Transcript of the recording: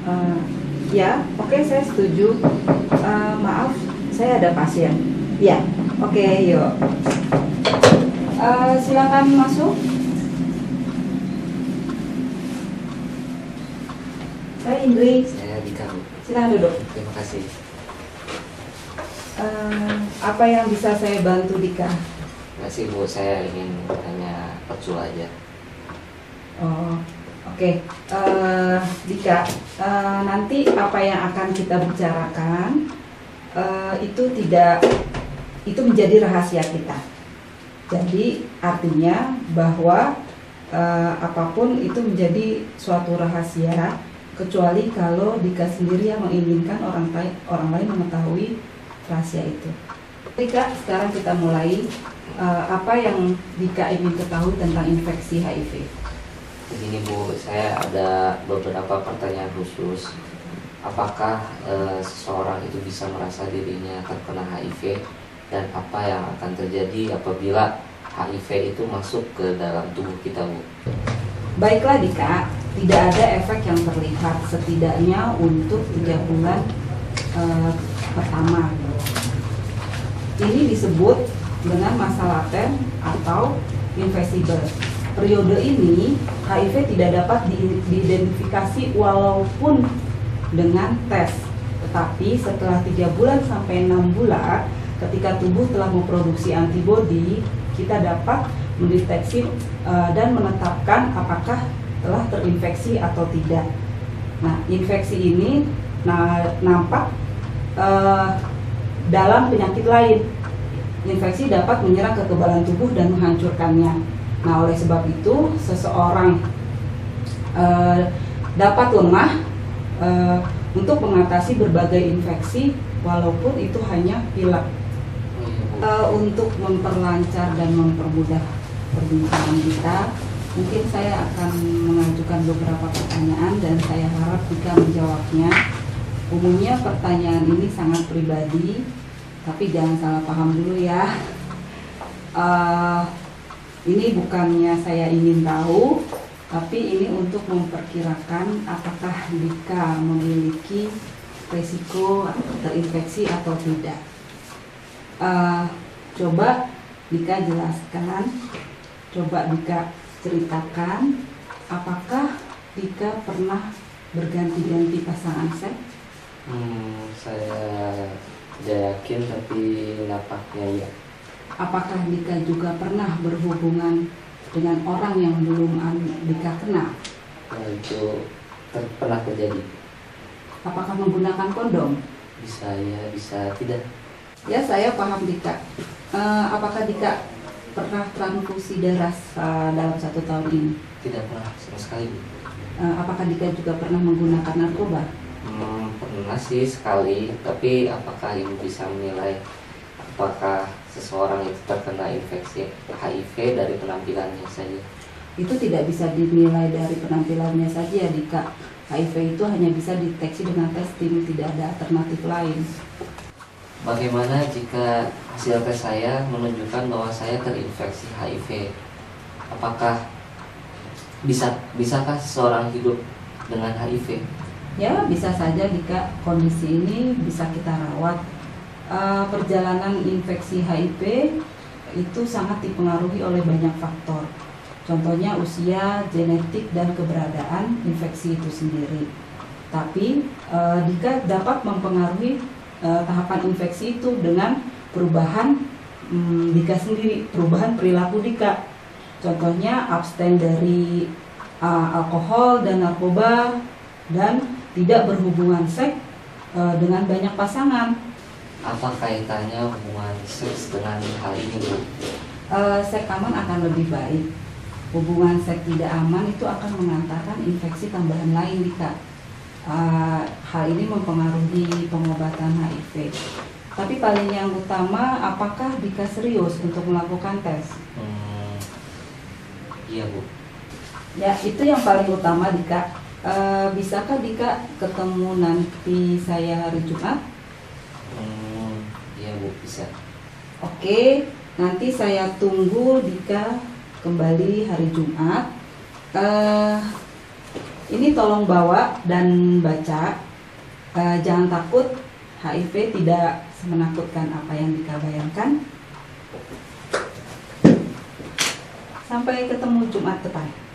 Eh, ya, oke, saya setuju. Maaf, saya ada pasien. Ya, oke, yuk. Silakan masuk. Saya Indri. Saya Dika, Bu. Silakan duduk. Terima kasih. Apa yang bisa saya bantu, Dika? Terima kasih, Bu. Saya ingin tanya percul aja. Oh, oke. Dika, nanti apa yang akan kita bicarakan itu menjadi rahasia kita. Jadi artinya bahwa apapun itu menjadi suatu rahasia, kecuali kalau Dika sendiri yang menginginkan orang lain mengetahui rahasia itu. Dika, sekarang kita mulai. Apa yang Dika ingin ketahui tentang infeksi HIV? Begini, Bu, saya ada beberapa pertanyaan khusus. Apakah seseorang itu bisa merasa dirinya terkena HIV, dan apa yang akan terjadi apabila HIV itu masuk ke dalam tubuh kita, Bu? Baiklah Dika, tidak ada efek yang terlihat setidaknya untuk 3 bulan pertama. Ini disebut dengan masa laten atau invisible. Periode ini HIV tidak dapat diidentifikasi walaupun dengan tes. Tetapi setelah 3 bulan sampai 6 bulan, ketika tubuh telah memproduksi antibodi, kita dapat mendeteksi dan menetapkan apakah telah terinfeksi atau tidak. Nah, infeksi ini nampak dalam penyakit lain. Infeksi dapat menyerang kekebalan tubuh dan menghancurkannya. Nah, oleh sebab itu seseorang dapat lemah untuk mengatasi berbagai infeksi walaupun itu hanya pilek. Untuk memperlancar dan mempermudah perbincangan kita, mungkin saya akan mengajukan beberapa pertanyaan dan saya harap Dika menjawabnya. Umumnya pertanyaan ini sangat pribadi, tapi jangan salah paham dulu ya. Ini bukannya saya ingin tahu, tapi ini untuk memperkirakan apakah Dika memiliki risiko terinfeksi atau tidak. Coba Dika jelaskan, coba Dika ceritakan, apakah Dika pernah berganti-ganti pasangan seks? Saya tidak yakin, tapi nampaknya ya. Apakah Dika juga pernah berhubungan dengan orang yang belum Dika kenal? Itu pernah terjadi. Apakah menggunakan kondom? Bisa ya, bisa tidak. Ya, saya paham Dika. Apakah Dika pernah transfusi darah dalam 1 tahun ini? Tidak pernah sama sekali, Bu. Apakah Dika juga pernah menggunakan narkoba? Pernah sih sekali, tapi apakah Ibu bisa menilai apakah seseorang itu terkena infeksi HIV dari penampilannya saja? Itu tidak bisa dinilai dari penampilannya saja, Dika. HIV itu hanya bisa dideteksi dengan testing, tidak ada alternatif lain. Bagaimana jika hasil tes saya menunjukkan bahwa saya terinfeksi HIV? Apakah bisakah seseorang hidup dengan HIV? Ya, bisa saja Dika. Kondisi ini bisa kita rawat. Perjalanan infeksi HIV itu sangat dipengaruhi oleh banyak faktor. Contohnya usia, genetik, dan keberadaan infeksi itu sendiri. Tapi Dika dapat mempengaruhi tahapan infeksi itu dengan perubahan Dika sendiri, perubahan perilaku Dika. Contohnya abstain dari alkohol dan narkoba, dan tidak berhubungan seks dengan banyak pasangan. Apa kaitannya hubungan seks dengan hal ini, Bu? Seks aman akan lebih baik. Hubungan seks tidak aman itu akan mengantarkan infeksi tambahan lain, Dika. Hal ini mempengaruhi pengobatan HIV. Tapi paling yang utama, apakah Dika serius untuk melakukan tes? Iya, Bu. Ya, itu yang paling utama, Dika. Bisakah Dika ketemu nanti saya hari Jumat? Iya, Bu, bisa. Oke, nanti saya tunggu Dika kembali hari Jumat. Ini tolong bawa dan baca. Jangan takut, HIV tidak semenakutkan apa yang Dika bayangkan. Sampai ketemu Jumat depan.